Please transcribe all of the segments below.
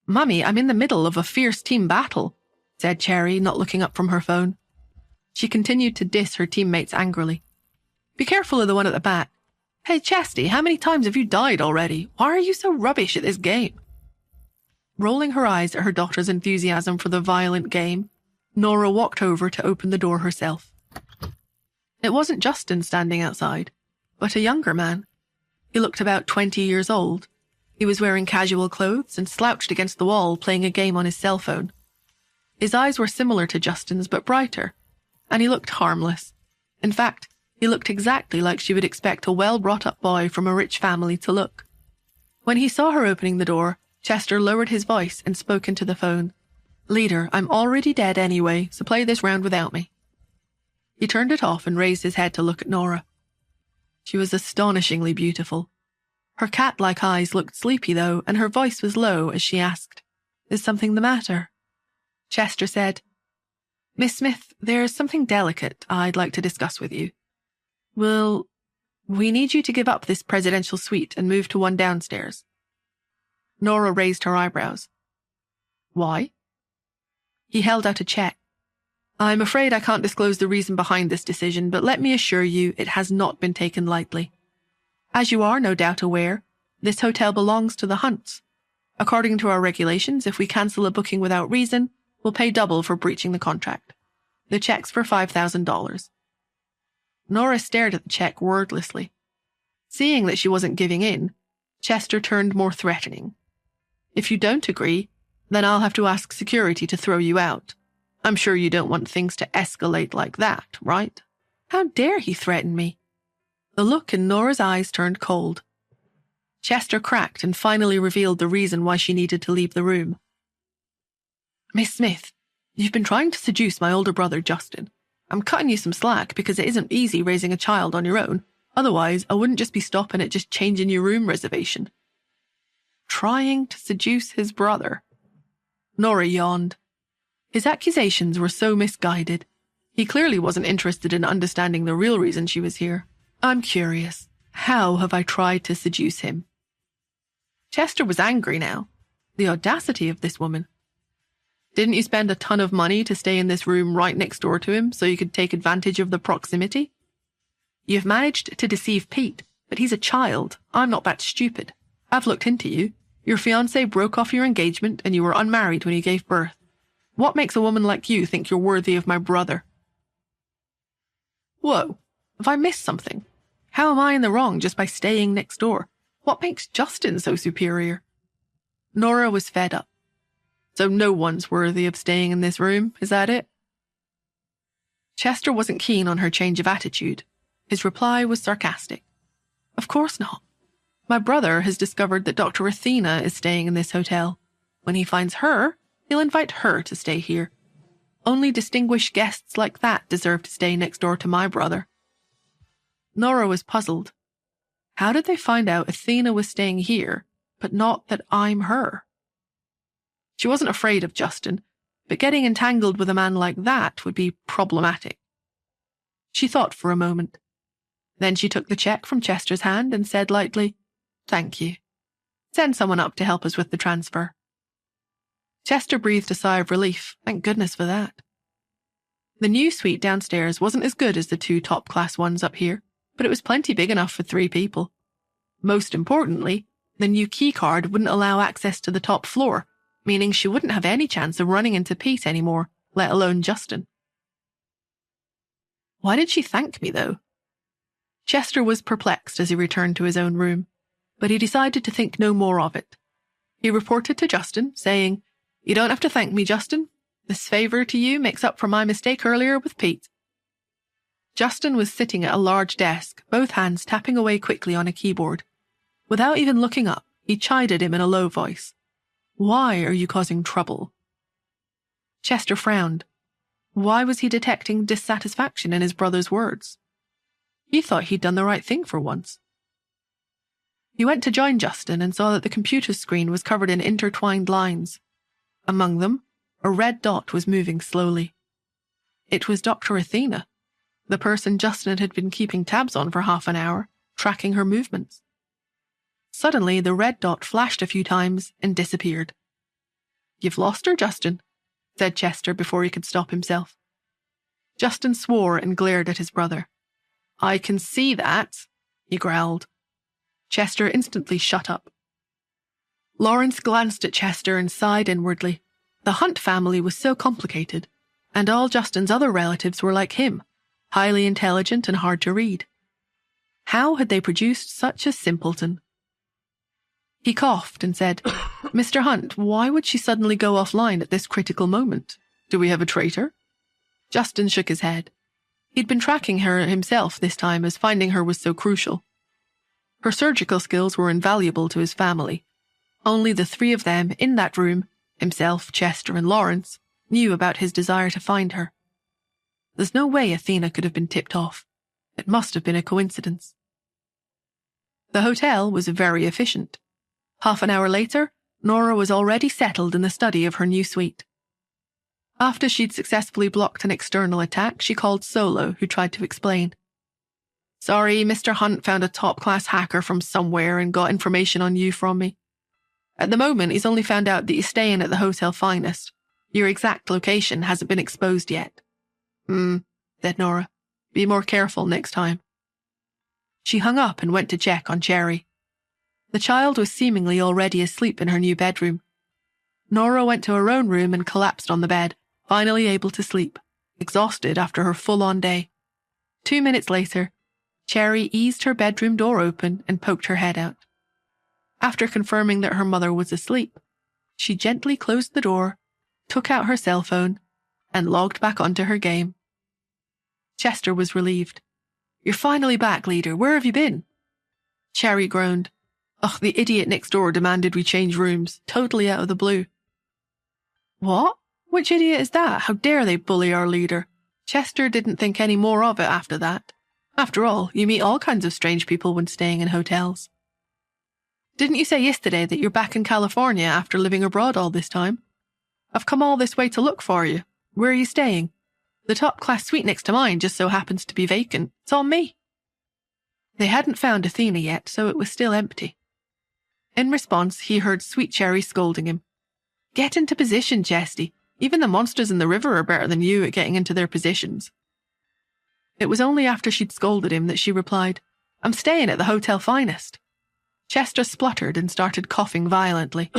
"Mummy, I'm in the middle of a fierce team battle," said Cherry, not looking up from her phone. She continued to diss her teammates angrily. "Be careful of the one at the back. Hey, Chesty, how many times have you died already? Why are you so rubbish at this game?" Rolling her eyes at her daughter's enthusiasm for the violent game, Nora walked over to open the door herself. It wasn't Justin standing outside, but a younger man. He looked about 20 years old. He was wearing casual clothes and slouched against the wall playing a game on his cell phone. His eyes were similar to Justin's but brighter, and he looked harmless. In fact, he looked exactly like she would expect a well-brought-up boy from a rich family to look. When he saw her opening the door, Chester lowered his voice and spoke into the phone. "Leader, I'm already dead anyway, so play this round without me." He turned it off and raised his head to look at Nora. She was astonishingly beautiful. Her cat-like eyes looked sleepy, though, and her voice was low as she asked, "Is something the matter?" Chester said, "Miss Smith, there's something delicate I'd like to discuss with you. We need you to give up this presidential suite and move to one downstairs." Nora raised her eyebrows. "Why?" He held out a check. "I'm afraid I can't disclose the reason behind this decision, but let me assure you it has not been taken lightly. As you are no doubt aware, this hotel belongs to the Hunts. According to our regulations, if we cancel a booking without reason, we'll pay double for breaching the contract. The check's for $5,000. Nora stared at the check wordlessly. Seeing that she wasn't giving in, Chester turned more threatening. "If you don't agree, then I'll have to ask security to throw you out. I'm sure you don't want things to escalate like that, right?" How dare he threaten me? The look in Nora's eyes turned cold. Chester cracked and finally revealed the reason why she needed to leave the room. "Miss Smith, you've been trying to seduce my older brother, Justin. I'm cutting you some slack because it isn't easy raising a child on your own. Otherwise, I wouldn't just be stopping at just changing your room reservation." Trying to seduce his brother. Nora yawned. His accusations were so misguided. He clearly wasn't interested in understanding the real reason she was here. "I'm curious. How have I tried to seduce him?" Chester was angry now. The audacity of this woman. "Didn't you spend a ton of money to stay in this room right next door to him so you could take advantage of the proximity? You've managed to deceive Pete, but he's a child. I'm not that stupid. I've looked into you. Your fiancé broke off your engagement and you were unmarried when you gave birth. What makes a woman like you think you're worthy of my brother?" Whoa, have I missed something? How am I in the wrong just by staying next door? What makes Justin so superior? Nora was fed up. "So no one's worthy of staying in this room, is that it?" Chester wasn't keen on her change of attitude. His reply was sarcastic. "Of course not. My brother has discovered that Dr. Athena is staying in this hotel. When he finds her, he'll invite her to stay here. Only distinguished guests like that deserve to stay next door to my brother." Nora was puzzled. How did they find out Athena was staying here, but not that I'm her? She wasn't afraid of Justin, but getting entangled with a man like that would be problematic. She thought for a moment. Then she took the check from Chester's hand and said lightly, "Thank you. Send someone up to help us with the transfer." Chester breathed a sigh of relief. Thank goodness for that. The new suite downstairs wasn't as good as the two top-class ones up here, but it was plenty big enough for 3 people. Most importantly, the new keycard wouldn't allow access to the top floor, meaning she wouldn't have any chance of running into Pete anymore, let alone Justin. Why did she thank me, though? Chester was perplexed as he returned to his own room, but he decided to think no more of it. He reported to Justin, saying, "You don't have to thank me, Justin. This favor to you makes up for my mistake earlier with Pete." Justin was sitting at a large desk, both hands tapping away quickly on a keyboard. Without even looking up, he chided him in a low voice. "Why are you causing trouble?" Chester frowned. Why was he detecting dissatisfaction in his brother's words? He thought he'd done the right thing for once. He went to join Justin and saw that the computer screen was covered in intertwined lines. Among them, a red dot was moving slowly. It was Dr. Athena, the person Justin had been keeping tabs on for half an hour, tracking her movements. Suddenly, the red dot flashed a few times and disappeared. You've lost her, Justin, said Chester before he could stop himself. Justin swore and glared at his brother. I can see that, he growled. Chester instantly shut up. Lawrence glanced at Chester and sighed inwardly. The Hunt family was so complicated, and all Justin's other relatives were like him, highly intelligent and hard to read. How had they produced such a simpleton? He coughed and said, Mr. Hunt, why would she suddenly go offline at this critical moment? Do we have a traitor? Justin shook his head. He'd been tracking her himself this time, as finding her was so crucial. Her surgical skills were invaluable to his family. Only the three of them in that room, himself, Chester, and Lawrence, knew about his desire to find her. There's no way Athena could have been tipped off. It must have been a coincidence. The hotel was very efficient. Half an hour later, Nora was already settled in the study of her new suite. After she'd successfully blocked an external attack, she called Solo, who tried to explain. Sorry, Mr. Hunt found a top-class hacker from somewhere and got information on you from me. At the moment, he's only found out that you're staying at the Hotel Finest. Your exact location hasn't been exposed yet. Said Nora. Be more careful next time. She hung up and went to check on Cherry. The child was seemingly already asleep in her new bedroom. Nora went to her own room and collapsed on the bed, finally able to sleep, exhausted after her full-on day. 2 minutes later, Cherry eased her bedroom door open and poked her head out. After confirming that her mother was asleep, she gently closed the door, took out her cell phone, and logged back onto her game. Chester was relieved. You're finally back, leader. Where have you been? Cherry groaned. Ugh, the idiot next door demanded we change rooms, totally out of the blue. What? Which idiot is that? How dare they bully our leader? Chester didn't think any more of it after that. After all, you meet all kinds of strange people when staying in hotels. Didn't you say yesterday that you're back in California after living abroad all this time? I've come all this way to look for you. Where are you staying? The top-class suite next to mine just so happens to be vacant. It's on me. They hadn't found Athena yet, so it was still empty. In response, he heard Sweet Cherry scolding him. Get into position, Chesty. Even the monsters in the river are better than you at getting into their positions. It was only after she'd scolded him that she replied, I'm staying at the Hotel Finest. Chester spluttered and started coughing violently.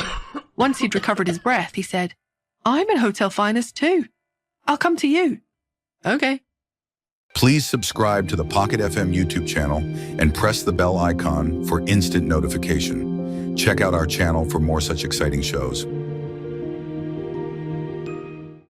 Once he'd recovered his breath, he said, I'm in Hotel Finest too. I'll come to you. Okay. Please subscribe to the Pocket FM YouTube channel and press the bell icon for instant notification. Check out our channel for more such exciting shows.